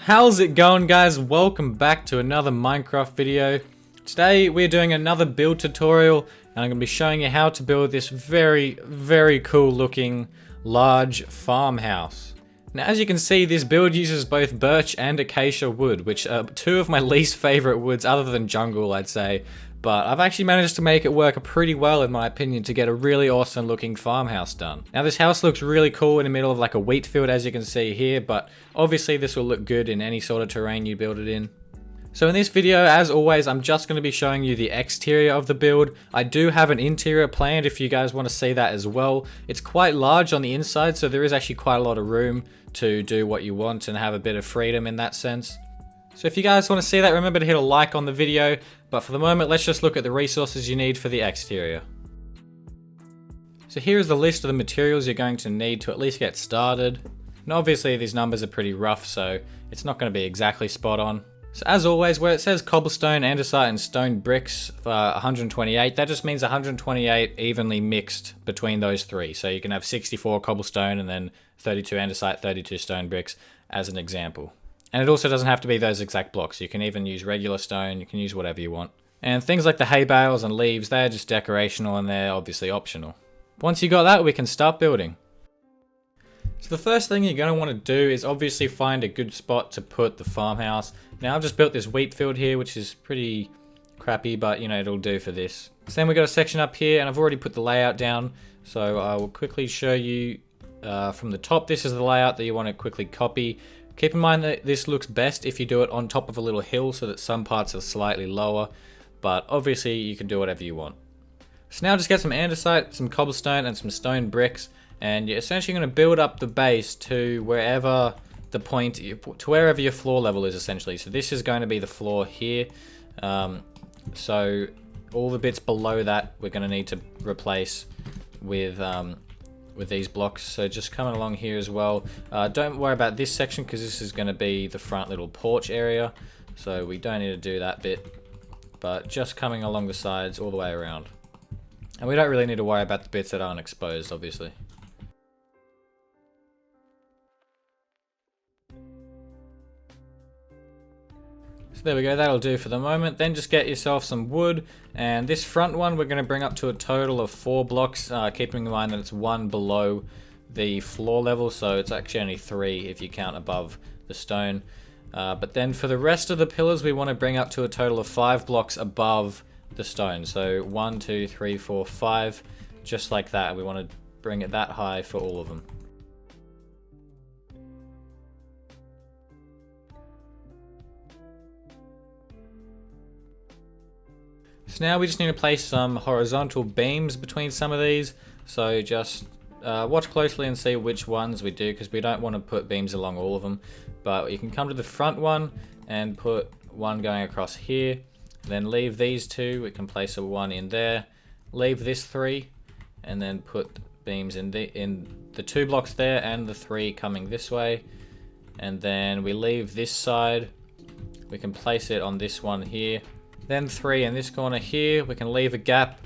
How's it going, guys? Welcome back to another Minecraft video. Today we're doing another build tutorial and I'm going to be showing you how to build this very cool looking large farmhouse. Now, as you can see, this build uses both birch and acacia wood, which are two of my least favorite woods other than jungle, I'd say. But I've actually managed to make it work pretty well, in my opinion, to get a really awesome looking farmhouse done. Now, this house looks really cool in the middle of like a wheat field, as you can see here, but obviously this will look good in any sort of terrain you build it in. So in this video, as always, I'm just going to be showing you the exterior of the build. I do have an interior planned if you guys want to see that as well. It's quite large on the inside, so there is actually quite a lot of room to do what you want and have a bit of freedom in that sense. So if you guys want to see that, remember to hit a like on the video, but for the moment, let's just look at the resources you need for the exterior. So here is the list of the materials you're going to need to at least get started. And obviously these numbers are pretty rough, so it's not going to be exactly spot on. So as always, where it says cobblestone, andesite, and stone bricks for 128, that just means 128 evenly mixed between those three. So you can have 64 cobblestone and then 32 andesite, 32 stone bricks as an example. And it also doesn't have to be those exact blocks. You can even use regular stone, you can use whatever you want. And things like the hay bales and leaves, they're just decorational and they're obviously optional. Once you got that, we can start building. So the first thing you're going to want to do is obviously find a good spot to put the farmhouse. Now I've just built this wheat field here, which is pretty crappy, but you know, it'll do for this. So then we've got a section up here and I've already put the layout down. So I will quickly show you from the top. This is the layout that you want to quickly copy. Keep in mind that this looks best if you do it on top of a little hill so that some parts are slightly lower, but obviously you can do whatever you want. So now just get some andesite, some cobblestone, and some stone bricks, and you're essentially going to build up the base to wherever the point, to wherever your floor level is essentially. So this is going to be the floor here. So all the bits below that we're going to need to replace with these blocks. So just coming along here as well. Don't worry about this section because this is going to be the front little porch area. So we don't need to do that bit, but just coming along the sides all the way around. And we don't really need to worry about the bits that aren't exposed, obviously. So there we go, that'll do for the moment. Then just get yourself some wood, and this front one we're going to bring up to a total of 4 blocks, keeping in mind that it's 1 below the floor level, so it's actually only 3 if you count above the stone. But then for the rest of the pillars we want to bring up to a total of 5 blocks above the stone. So 1, 2, 3, 4, 5, just like that. We want to bring it that high for all of them. So now we just need to place some horizontal beams between some of these. So just watch closely and see which ones we do, because we don't want to put beams along all of them. But you can come to the front one and put one going across here. Then leave these 2. We can place a 1 in there. Leave this 3, and then put beams in the 2 blocks there and the 3 coming this way. And then we leave this side. We can place it on this one here. Then 3 in this corner here, we can leave a gap,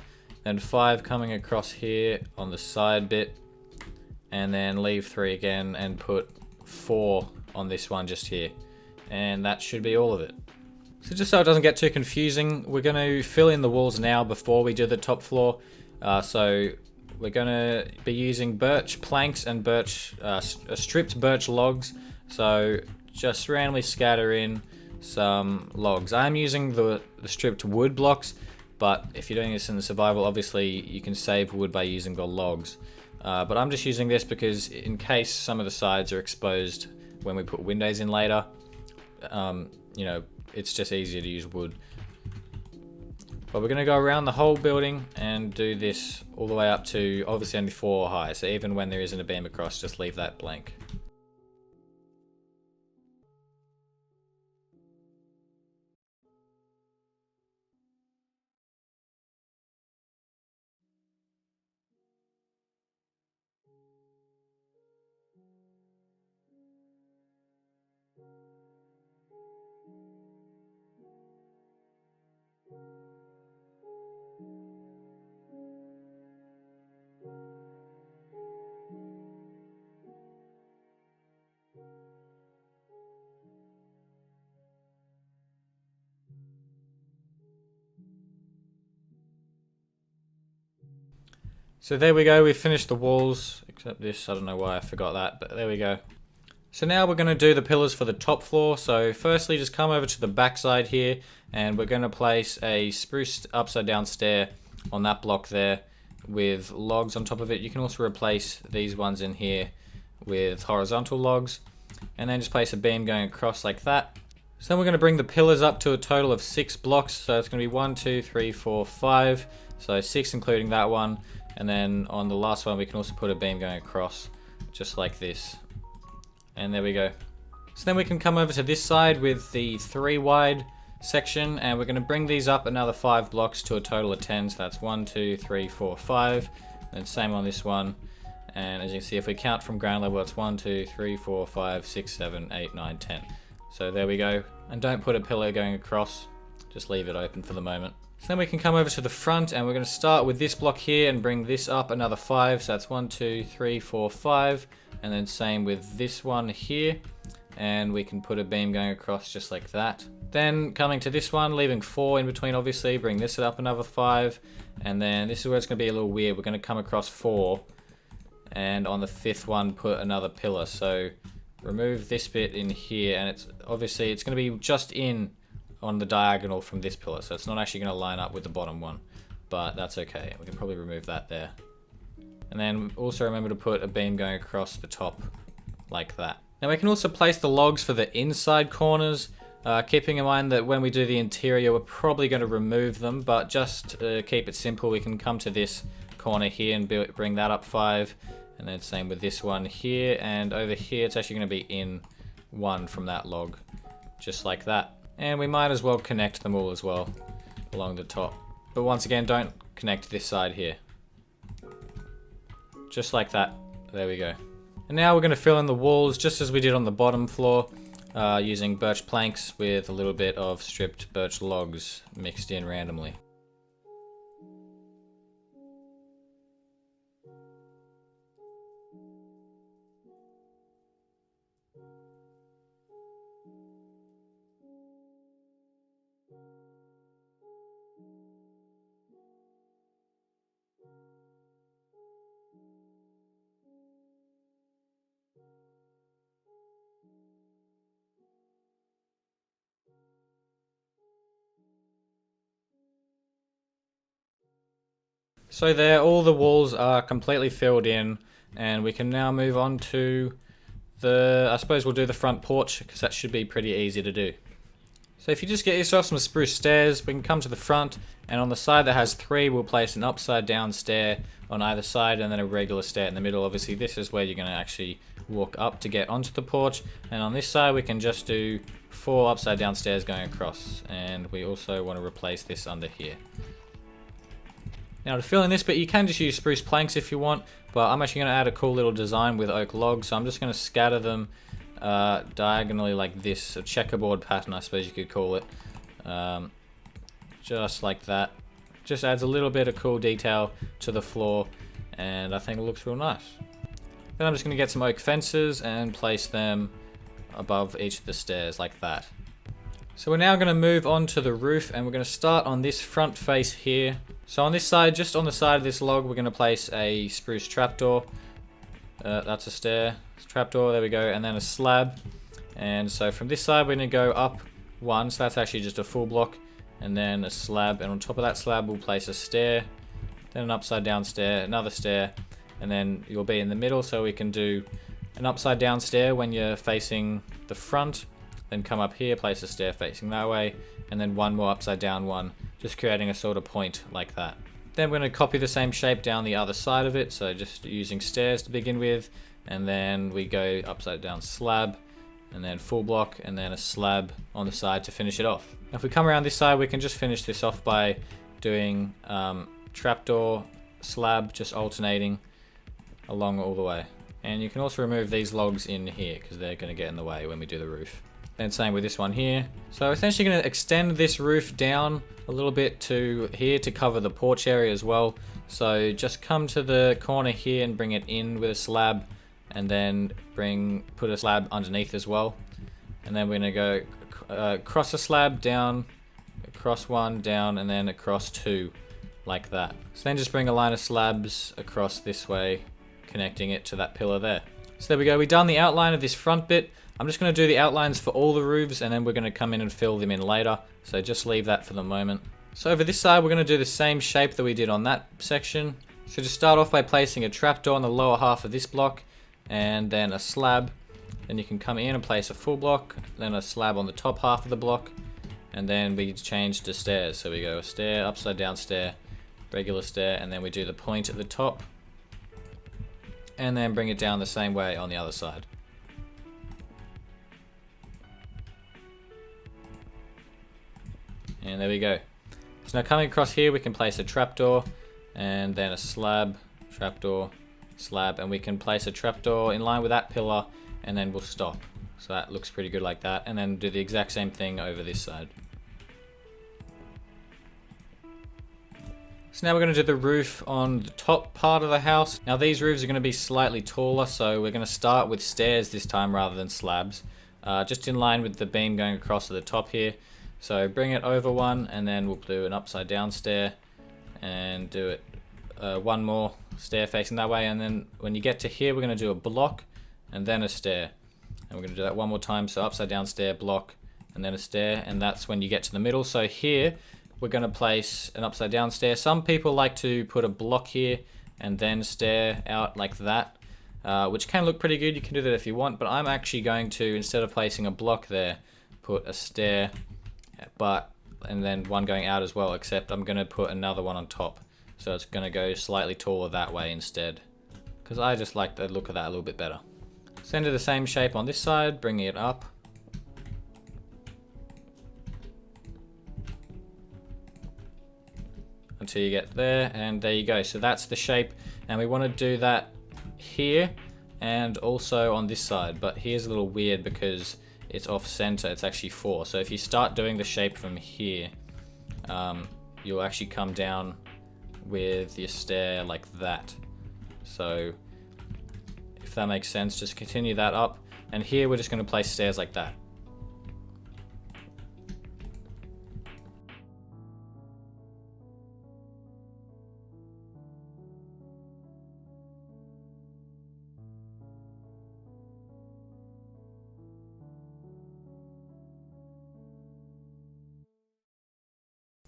then 5 coming across here on the side bit, and then leave 3 again and put 4 on this one just here. And that should be all of it. So just so it doesn't get too confusing, we're going to fill in the walls now before we do the top floor. So we're going to be using birch planks and stripped birch logs. So just randomly scatter in some logs. I'm using the stripped wood blocks, but if you're doing this in the survival, obviously you can save wood by using the logs. But I'm just using this because in case some of the sides are exposed when we put windows in later, you know, it's just easier to use wood. But we're going to go around the whole building and do this all the way up to obviously only 4 high, so even when there isn't a beam across, just leave that blank. So there we go, we finished the walls, except this, I don't know why I forgot that, but there we go. So now we're going to do the pillars for the top floor. So firstly, just come over to the back side here, and we're going to place a spruce upside down stair on that block there with logs on top of it. You can also replace these ones in here with horizontal logs, and then just place a beam going across like that. So then we're going to bring the pillars up to a total of 6 blocks. So it's going to be 1, 2, 3, 4, 5. So 6 including that one. And then on the last one we can also put a beam going across just like this. And there we go. So then we can come over to this side with the 3 wide section, and we're going to bring these up another 5 blocks to a total of 10. So that's 1, 2, 3, 4, 5. And same on this one. And as you can see, if we count from ground level, it's 1, 2, 3, 4, 5, 6, 7, 8, 9, 10. So there we go. And don't put a pillar going across, just leave it open for the moment. So then we can come over to the front, and we're going to start with this block here and bring this up another 5. So that's 1, 2, 3, 4, 5. And then same with this one here. And we can put a beam going across just like that. Then coming to this one, leaving 4 in between obviously, bring this up another 5. And then this is where it's going to be a little weird. We're going to come across 4. And on the 5th one, put another pillar. So remove this bit in here, and it's obviously it's going to be just in on the diagonal from this pillar, so it's not actually going to line up with the bottom one, but that's okay. We can probably remove that there. And then also remember to put a beam going across the top like that. Now we can also place the logs for the inside corners, keeping in mind that when we do the interior we're probably going to remove them, but just keep it simple, we can come to this corner here and bring that up 5. And then same with this one here, and over here it's actually going to be in 1 from that log, just like that. And we might as well connect them all as well along the top. But once again, don't connect this side here. Just like that. There we go. And now we're going to fill in the walls just as we did on the bottom floor, using birch planks with a little bit of stripped birch logs mixed in randomly. So there, all the walls are completely filled in, and we can now move on to I suppose we'll do the front porch, because that should be pretty easy to do. So if you just get yourself some spruce stairs, we can come to the front, and on the side that has 3, we'll place an upside down stair on either side, and then a regular stair in the middle. Obviously this is where you're going to actually walk up to get onto the porch, and on this side we can just do 4 upside down stairs going across, and we also want to replace this under here. Now to fill in this bit, you can just use spruce planks if you want, but I'm actually going to add a cool little design with oak logs, so I'm just going to scatter them diagonally like this, a checkerboard pattern I suppose you could call it, just like that. Just adds a little bit of cool detail to the floor, and I think it looks real nice. Then I'm just going to get some oak fences and place them above each of the stairs like that. So we're now going to move on to the roof, and we're going to start on this front face here. So on this side, just on the side of this log, we're going to place a spruce trapdoor. That's a stair, it's a trapdoor, there we go, and then a slab. And so from this side, we're going to go up 1, so that's actually just a full block, and then a slab, and on top of that slab, we'll place a stair, then an upside down stair, another stair, and then you'll be in the middle, so we can do an upside down stair when you're facing the front. Then come up here, place a stair facing that way, and then 1 more upside down one, just creating a sort of point like that. Then we're going to copy the same shape down the other side of it, so just using stairs to begin with, and then we go upside down slab, and then full block, and then a slab on the side to finish it off. Now if we come around this side, we can just finish this off by doing trapdoor, slab, just alternating along all the way. And you can also remove these logs in here, because they're going to get in the way when we do the roof. And same with this one here. So essentially going to extend this roof down a little bit to here to cover the porch area as well. So just come to the corner here and bring it in with a slab, and then put a slab underneath as well. And then we're going to go across a slab, down, across 1, down, and then across 2 like that. So then just bring a line of slabs across this way, connecting it to that pillar there. So there we go, we've done the outline of this front bit. I'm just going to do the outlines for all the roofs, and then we're going to come in and fill them in later. So just leave that for the moment. So over this side, we're going to do the same shape that we did on that section. So just start off by placing a trapdoor on the lower half of this block, and then a slab. Then you can come in and place a full block, then a slab on the top half of the block, and then we change to stairs. So we go a stair, upside down stair, regular stair, and then we do the point at the top, and then bring it down the same way on the other side. And there we go. So now coming across here, we can place a trapdoor, and then a slab, trapdoor, slab, and we can place a trapdoor in line with that pillar, and then we'll stop. So that looks pretty good like that, and then do the exact same thing over this side. So now we're going to do the roof on the top part of the house. Now these roofs are going to be slightly taller, so we're going to start with stairs this time rather than slabs. Just in line with the beam going across to the top here. So bring it over one, and then we'll do an upside down stair, and do it one more stair facing that way, and then when you get to here, we're going to do a block and then a stair, and we're going to do that one more time. So upside down stair, block, and then a stair, and that's when you get to the middle. So here we're going to place an upside down stair. Some people like to put a block here and then stair out like that, which can look pretty good. You can do that if you want, but I'm actually going to, instead of placing a block there, put a stair, and then one going out as well, except I'm going to put another one on top. So it's going to go slightly taller that way instead, because I just like the look of that a little bit better. So do the same shape on this side, bringing it up. Until you get there, and there you go. So that's the shape, and we want to do that here and also on this side, but here's a little weird because it's off center. It's actually 4. So if you start doing the shape from here, you'll actually come down with your stair like that. So if that makes sense, just continue that up, and here we're just going to place stairs like that.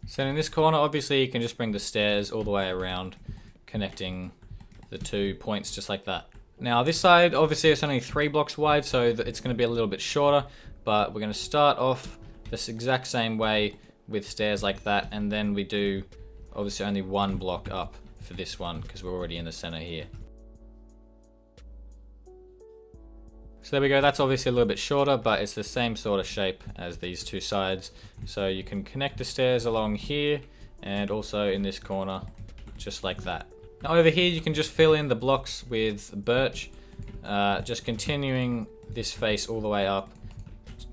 So in this corner, obviously you can just bring the stairs all the way around, connecting the 2 points just like that. Now this side, obviously it's only 3 blocks wide, so it's going to be a little bit shorter, but we're going to start off this exact same way with stairs like that, and then we do obviously only 1 block up for this one because we're already in the center here. So there we go, that's obviously a little bit shorter, but it's the same sort of shape as these 2 sides. So you can connect the stairs along here and also in this corner, just like that. Now over here you can just fill in the blocks with birch, just continuing this face all the way up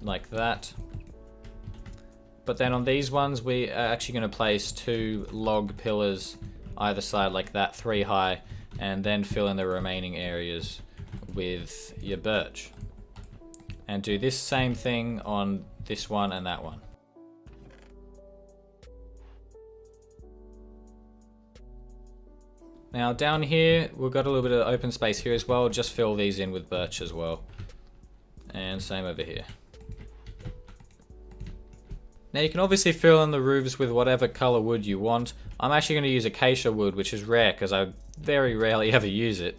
like that. But then on these ones we are actually going to place 2 log pillars either side like that, 3 high, and then fill in the remaining areas with your birch, and do this same thing on this one and that one. Now down here we've got a little bit of open space here as well, just fill these in with birch as well, and same over here. Now you can obviously fill in the roofs with whatever color wood you want. I'm actually going to use acacia wood, which is rare because I very rarely ever use it.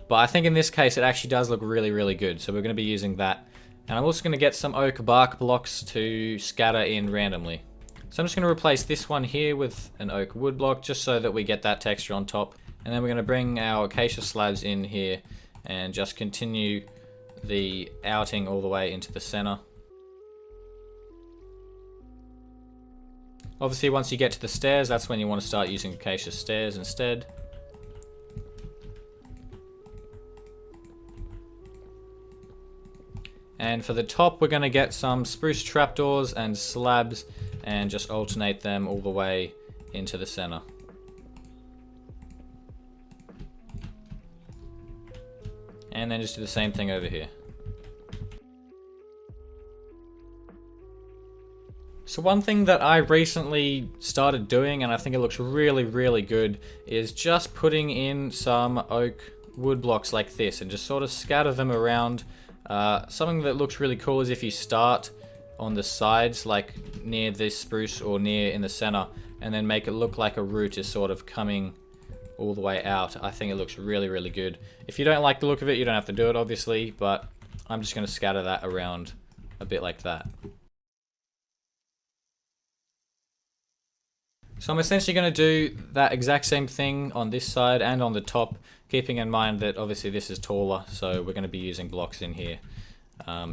But I think in this case it actually does look really, really good. So we're going to be using that. And I'm also going to get some oak bark blocks to scatter in randomly. So I'm just going to replace this one here with an oak wood block just so that we get that texture on top. And then we're going to bring our acacia slabs in here and just continue the outing all the way into the center. Obviously once you get to the stairs, that's when you want to start using acacia stairs instead. And for the top, we're going to get some spruce trapdoors and slabs and just alternate them all the way into the center. And then just do the same thing over here. So one thing that I recently started doing, and I think it looks really, really good, is just putting in some oak wood blocks like this and just sort of scatter them around. Something that looks really cool is if you start on the sides, like near this spruce or near in the center, and then make it look like a root is sort of coming all the way out. I think it looks really, really good. If you don't like the look of it, you don't have to do it, obviously, but I'm just going to scatter that around a bit like that. So I'm essentially going to do that exact same thing on this side and on the top, keeping in mind that obviously this is taller, so we're going to be using blocks in here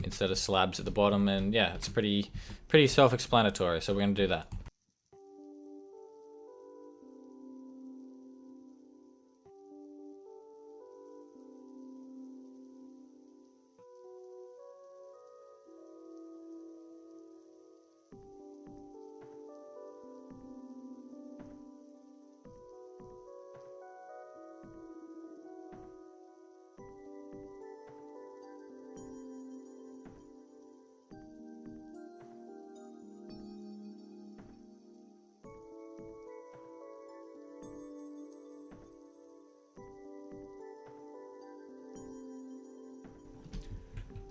instead of slabs at the bottom, and yeah, it's pretty self-explanatory, so we're going to do that.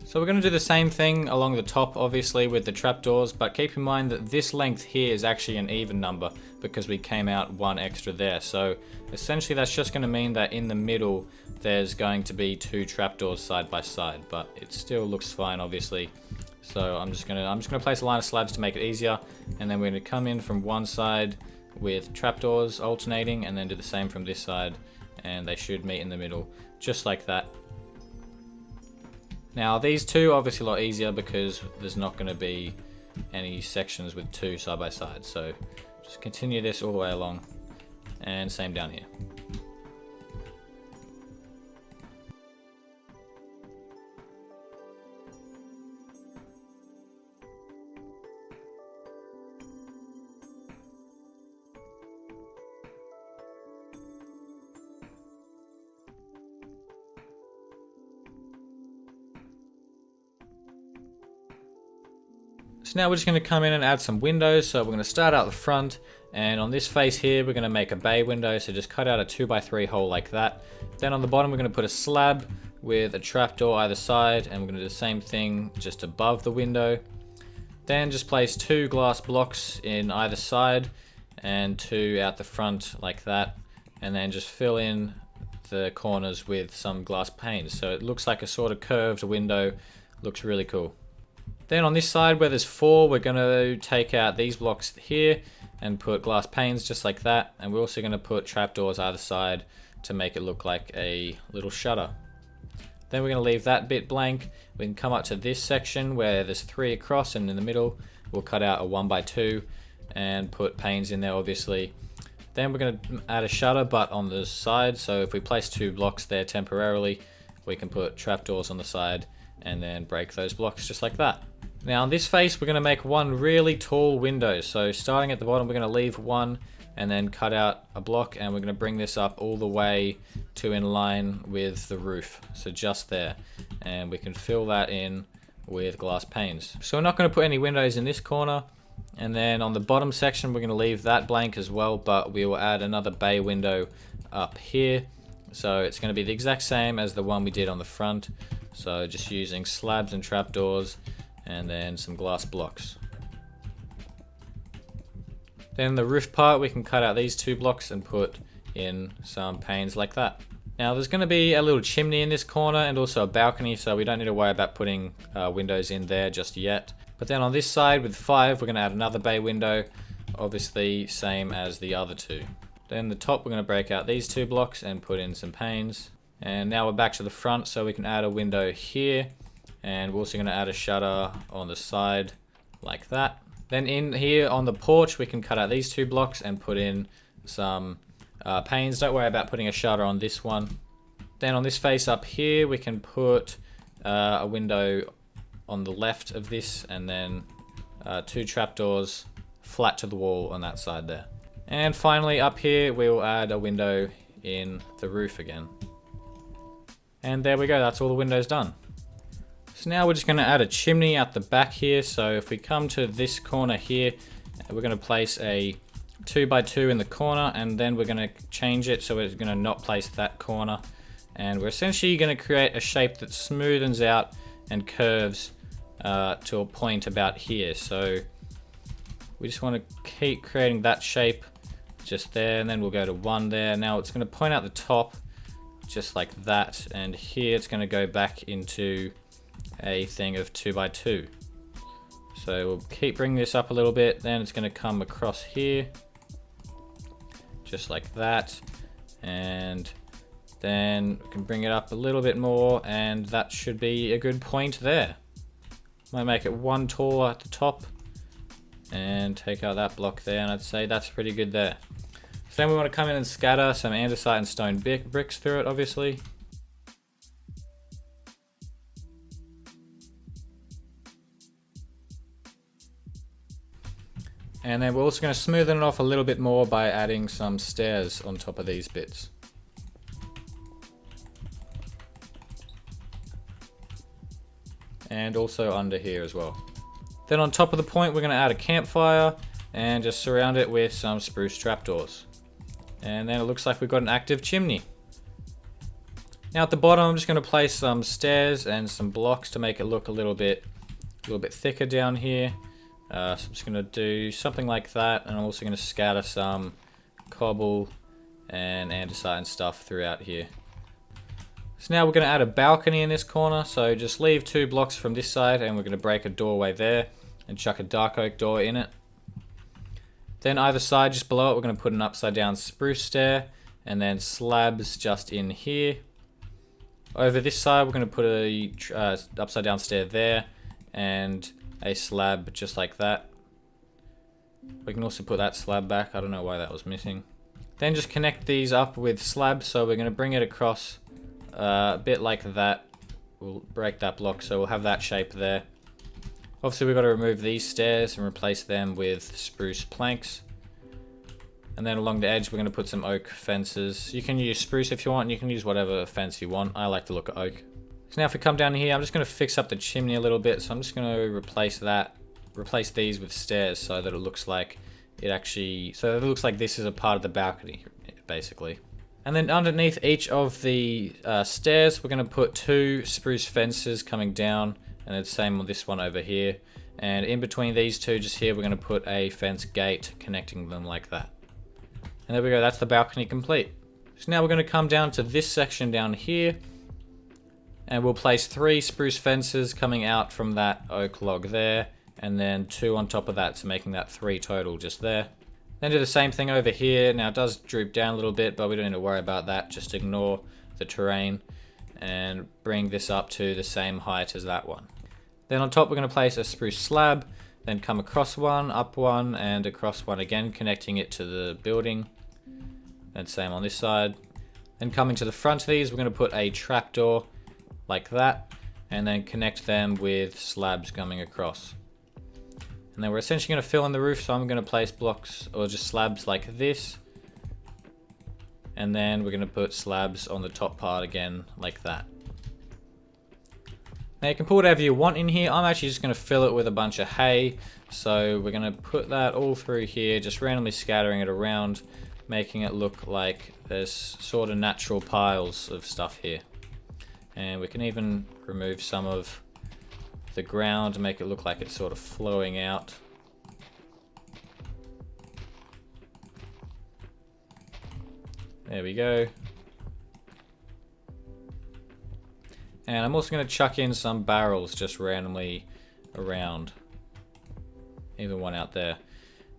So we're going to do the same thing along the top, obviously, with the trapdoors, but keep in mind that this length here is actually an even number because we came out one extra there. So essentially that's just going to mean that in the middle there's going to be two trapdoors side by side, but it still looks fine, obviously. So I'm just gonna place a line of slabs to make it easier, and then we're going to come in from one side with trapdoors alternating, and then do the same from this side, and they should meet in the middle, just like that. Now these two are obviously a lot easier because there's not going to be any sections with two side by side. So just continue this all the way along, and same down here. So now we're just going to come in and add some windows. So we're going to start out the front, and on this face here we're going to make a bay window, so just cut out a 2x3 hole like that. Then on the bottom we're going to put a slab with a trapdoor either side, and we're going to do the same thing just above the window. Then just place two glass blocks in either side and two out the front like that, and then just fill in the corners with some glass panes so it looks like a sort of curved window. Looks really cool. Then on this side where there's four, we're going to take out these blocks here and put glass panes just like that, and we're also going to put trapdoors either side to make it look like a little shutter. Then we're going to leave that bit blank. We can come up to this section where there's three across, and in the middle we'll cut out a 1x2 and put panes in there, obviously. Then we're going to add a shutter, but on the side, so if we place two blocks there temporarily, we can put trapdoors on the side and then break those blocks just like that. Now on this face we're going to make one really tall window, so starting at the bottom we're going to leave one and then cut out a block, and we're going to bring this up all the way to in line with the roof, so just there, and we can fill that in with glass panes. So we're not going to put any windows in this corner, and then on the bottom section we're going to leave that blank as well, but we will add another bay window up here, so it's going to be the exact same as the one we did on the front, so just using slabs and trapdoors and then some glass blocks. Then the roof part, we can cut out these two blocks and put in some panes like that. Now there's going to be a little chimney in this corner and also a balcony, so we don't need to worry about putting windows in there just yet. But then on this side with 5, we're going to add another bay window, obviously same as the other two. Then the top, we're going to break out these two blocks and put in some panes. And now we're back to the front, so we can add a window here, and we're also going to add a shutter on the side like that. Then in here on the porch we can cut out these two blocks and put in some panes. Don't worry about putting a shutter on this one. Then on this face up here we can put a window on the left of this, and then two trapdoors flat to the wall on that side there. And finally up here we will add a window in the roof again. And there we go, that's all the windows done. So now we're just going to add a chimney at the back here. So if we come to this corner here, we're going to place a 2x2 in the corner, and then we're going to change it so we're going to not place that corner. And we're essentially going to create a shape that smoothens out and curves to a point about here. So we just want to keep creating that shape just there, and then we'll go to 1 there. Now it's going to point out the top just like that, and here it's going to go back into a thing of 2x2. So we'll keep bringing this up a little bit, then it's going to come across here just like that, and then we can bring it up a little bit more, and that should be a good point there. Might make it 1 taller at the top and take out that block there, and I'd say that's pretty good there. So then we want to come in and scatter some andesite and stone bricks through it, obviously. And then we're also going to smoothen it off a little bit more by adding some stairs on top of these bits. And also under here as well. Then on top of the point, we're going to add a campfire and just surround it with some spruce trapdoors. And then it looks like we've got an active chimney. Now at the bottom, I'm just going to place some stairs and some blocks to make it look a little bit thicker down here. So I'm just going to do something like that, and I'm also going to scatter some cobble and andesite and stuff throughout here. So now we're going to add a balcony in this corner, so just leave 2 blocks from this side, and we're going to break a doorway there and chuck a dark oak door in it. Then either side, just below it, we're going to put an upside down spruce stair, and then slabs just in here. Over this side, we're going to put a upside down stair there, and a slab just like that. We can also put that slab back. I don't know why that was missing. Then just connect these up with slabs, so we're going to bring it across a bit like that. We'll break that block, so we'll have that shape there. Obviously we've got to remove these stairs and replace them with spruce planks. And then along the edge we're going to put some oak fences. You can use spruce if you want, and you can use whatever fence you want. I like to look at oak. So now if we come down here, I'm just going to fix up the chimney a little bit. So I'm just going to replace these with stairs so that it looks like this is a part of the balcony, basically. And then underneath each of the stairs, we're going to put 2 spruce fences coming down, and it's the same on this one over here. And in between these 2, just here, we're going to put a fence gate connecting them like that. And there we go, that's the balcony complete. So now we're going to come down to this section down here, and we'll place 3 spruce fences coming out from that oak log there, and then 2 on top of that, so making that 3 total just there. Then do the same thing over here. Now it does droop down a little bit, but we don't need to worry about that. Just ignore the terrain and bring this up to the same height as that one. Then on top we're going to place a spruce slab, then come across one, up one, and across one again, connecting it to the building. And same on this side. Then coming to the front of these, we're going to put a trapdoor like that, and then connect them with slabs coming across. And then we're essentially going to fill in the roof, so I'm going to place blocks or just slabs like this. And then we're going to put slabs on the top part again like that. Now you can put whatever you want in here. I'm actually just going to fill it with a bunch of hay. So we're going to put that all through here, just randomly scattering it around, making it look like there's sort of natural piles of stuff here. And we can even remove some of the ground to make it look like it's sort of flowing out. There we go. And I'm also going to chuck in some barrels just randomly around. Even one out there.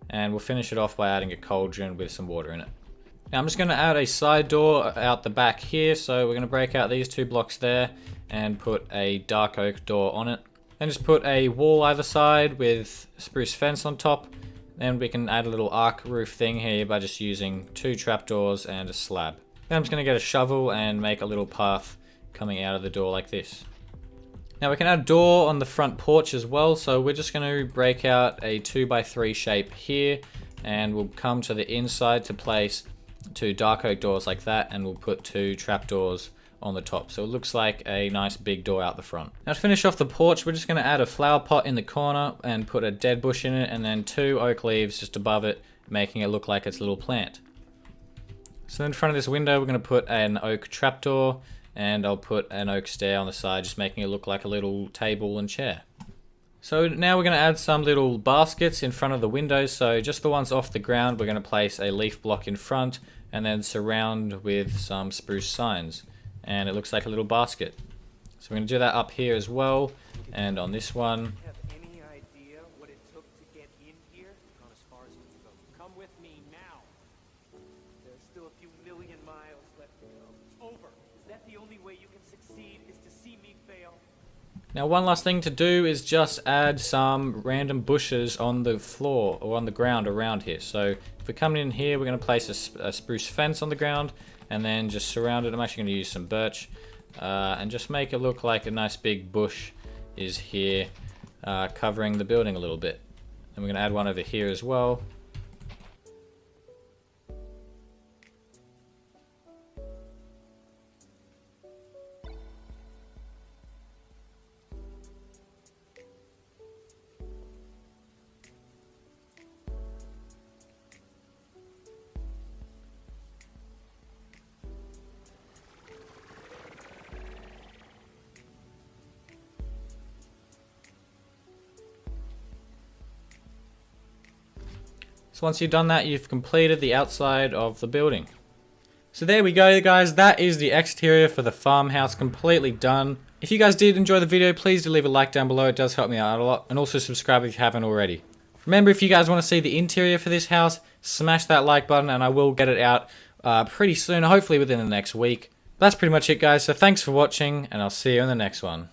And we'll finish it off by adding a cauldron with some water in it. Now I'm just going to add a side door out the back here, so we're going to break out these 2 blocks there and put a dark oak door on it. Then just put a wall either side with spruce fence on top. Then we can add a little arc roof thing here by just using 2 trapdoors and a slab. Then I'm just going to get a shovel and make a little path coming out of the door like this. Now we can add a door on the front porch as well, so we're just going to break out a 2x3 shape here, and we'll come to the inside to place 2 dark oak doors like that, and we'll put 2 trapdoors on the top. So it looks like a nice big door out the front. Now to finish off the porch, we're just going to add a flower pot in the corner and put a dead bush in it, and then 2 oak leaves just above it, making it look like it's a little plant. So in front of this window, we're going to put an oak trapdoor, and I'll put an oak stair on the side, just making it look like a little table and chair. So now we're going to add some little baskets in front of the windows. So just the ones off the ground, we're going to place a leaf block in front and then surround with some spruce signs. And it looks like a little basket. So we're going to do that up here as well, and on this one. Have any idea what it took to get in here? Not as far as it can go. Come with me now. There's still a few million miles left to go. It's over. Is that the only way you can succeed? Is to see me fail? Now one last thing to do is just add some random bushes on the floor or on the ground around here. So if we're coming in here, we're going to place a spruce fence on the ground and then just surround it. I'm actually going to use some birch and just make it look like a nice big bush is here covering the building a little bit. And we're going to add one over here as well. So once you've done that, you've completed the outside of the building. So there we go, guys. That is the exterior for the farmhouse completely done. If you guys did enjoy the video, please do leave a like down below. It does help me out a lot. And also subscribe if you haven't already. Remember, if you guys want to see the interior for this house, smash that like button and I will get it out pretty soon, hopefully within the next week. That's pretty much it, guys. So thanks for watching and I'll see you in the next one.